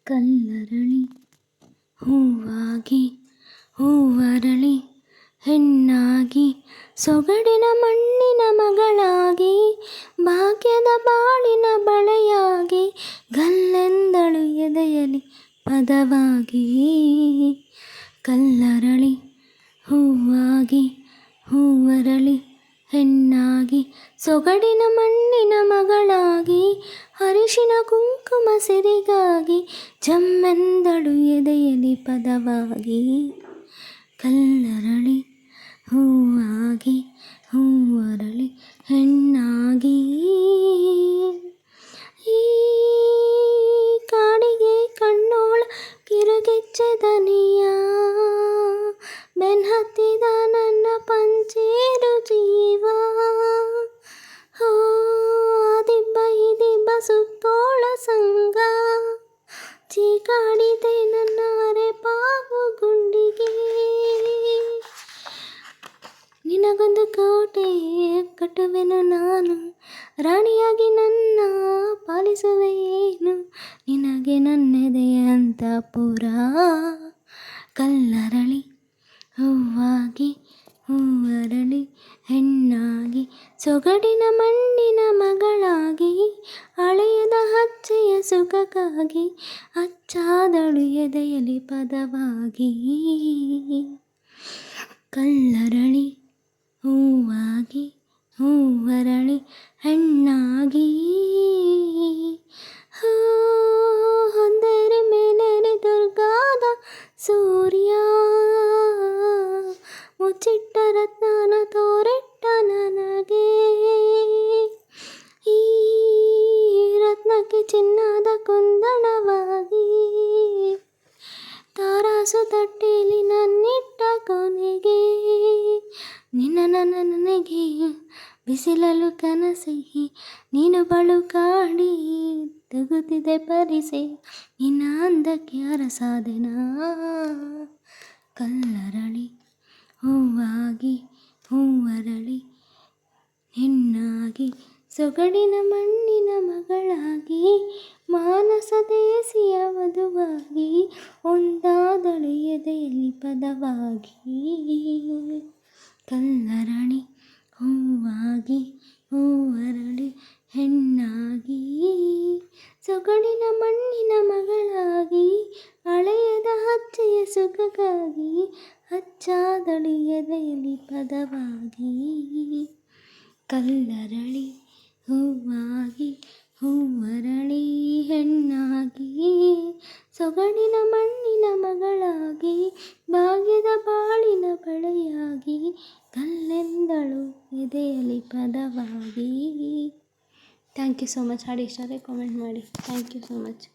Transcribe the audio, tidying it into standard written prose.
ಕಲ್ಲರಳಿ ಹೂವಾಗಿ ಹೂವರಳಿ ಹೆಣ್ಣಾಗಿ ಸೊಗಡಿನ ಮಣ್ಣಿನ ಮಗಳಾಗಿ ಭಾಗ್ಯದ ಬಾಳಿನ ಬಳೆಯಾಗಿ ಗಲ್ಲೆಂದಳು ಎದೆಯಲಿ ಪದವಾಗಿ. ಕಲ್ಲರಳಿ ಹೂವಾಗಿ ಹೂವರಳಿ ಹೆಣ್ಣಾಗಿ ಸೊಗಡಿನ ಮಣ್ಣಿನ ಮಗಳಾಗಿ ಅರಿಶಿನ ಕುಂಕುಮ ಸಿರಿಗಾಗಿ ಜಮ್ಮೆಂದಳು ಎದೆಯಲಿ ಪದವಾಗಿ. ಕಲ್ಲರಳಿ ಹೂವಾಗಿ ಹೂವರಳಿ ಹೆಣ್ಣಾಗಿ. ಈ ಕಾಡಿಗೆ ಕಣ್ಣೋಳ ಕಿರುಗೆಜ್ಜೆ ದನಿಯ ಬೆನ್ಹತ್ತಿದ ನನ್ನ ಪಂಚೇರು ಜೀವ. ದಿಬ್ಬ ಈ ದಿಬ್ಬ ಸುತ್ತೋಳ ಸಂಗ ಚೀಕಾಡಿದೆ ನನ್ನ ಅರೆಪಾವು ಗುಂಡಿಗೆ. ನಿನಗೊಂದು ಕೋಟೆ ಕಟ್ಟುವೆನು ನಾನು, ರಾಣಿಯಾಗಿ ನನ್ನ ಪಾಲಿಸುವೆಯೇನು, ನಿನಗೆ ನನ್ನೆದೆಯ ಅಂತಃಪುರ. ಕಲ್ಲರಳಿ ಹೂವಾಗಿ ಹೂವರಳಿ ಹೆಣ್ಣಾಗಿ ಸೊಗಡಿನ ಮಣ್ಣಿನ ಮಗಳಾಗಿ ಹಳೆಯದ ಹಚ್ಚೆಯ ಸುಖಕ್ಕಾಗಿ ಅಚ್ಚಾದಳು ಎದೆಯಲಿ ಪದವಾಗಿ. ಕಲ್ಲರಳಿ ಹೂವಾಗಿ ಹೂವರಳಿ ಹೆಣ್ಣಾಗಿ. ಹೊಂದೇರಿ ಮೇಲೇರಿ ದುರ್ಗಾದ ಸೂರ್ಯ ಮುಚ್ಚಿಟ್ಟ ರತ್ನಾನ ತೋರಿಟ್ಟ ನನಗೆ. ಈ ರತ್ನಕ್ಕೆ ಚಿನ್ನದ ಕುಂದಣವಾಗಿ ತಾರಾಸು ತಟ್ಟೆಯಲ್ಲಿ ನನ್ನಿಟ್ಟ ಕೊನೆಗೆ. ನಿನ್ನ ನನಗೆ ಬಿಸಿಲಲು ಕನಸಿಹಿ ನೀನು ಬಳುಕಾಡಿ ತಗುತ್ತಿದೆ ಪರಿಸೆ ನಿನ್ನ ಅಂದಕ್ಕೆ ಅರಸಾದೆನಾ. ಕಲ್ಲರಳಿ ಹೂವಾಗಿ ಹೂವರಳಿ ಹೆಣ್ಣಾಗಿ ಸೊಗಡಿನ ಮಣ್ಣಿನ ಮಗಳಾಗಿ ಮಾನಸ ದೇಸಿಯ ವಧುವಾಗಿ ಒಂದಾದಳು ಎದೆಯಲಿ ಪದವಾಗಿ. ಕಲ್ಲರಳಿ ಹೂವಾಗಿ ಹೂವರಳಿ ಹೆಣ್ಣಾಗಿ ಸೊಗಡಿನ ಮಣ್ಣಿನ ಮಗಳಾಗಿ ಹಳೆಯದ ಹಚ್ಚೆಯ ಸುಖಕ್ಕಾಗಿ ಅಚ್ಚಾದಳು ಎದೆಯಲಿ ಪದವಾಗಿ. ಕಲ್ಲರಳಿ ಹೂವಾಗಿ ಹೂವರಳಿ ಹೆಣ್ಣಾಗಿ ಸೊಗಡಿನ ಮಣ್ಣಿನ ಮಗಳಾಗಿ ಭಾಗ್ಯದ ಬಾಳಿನ ಬಳೆಯಾಗಿ ಗಲ್ಲೆಂದಳು ಎದೆಯಲಿ ಪದವಾಗಿ. Thank you so much. ಹಾಡು ಇಷ್ಟ ಆದರೆ ಕಾಮೆಂಟ್ ಮಾಡಿ. Thank you so much.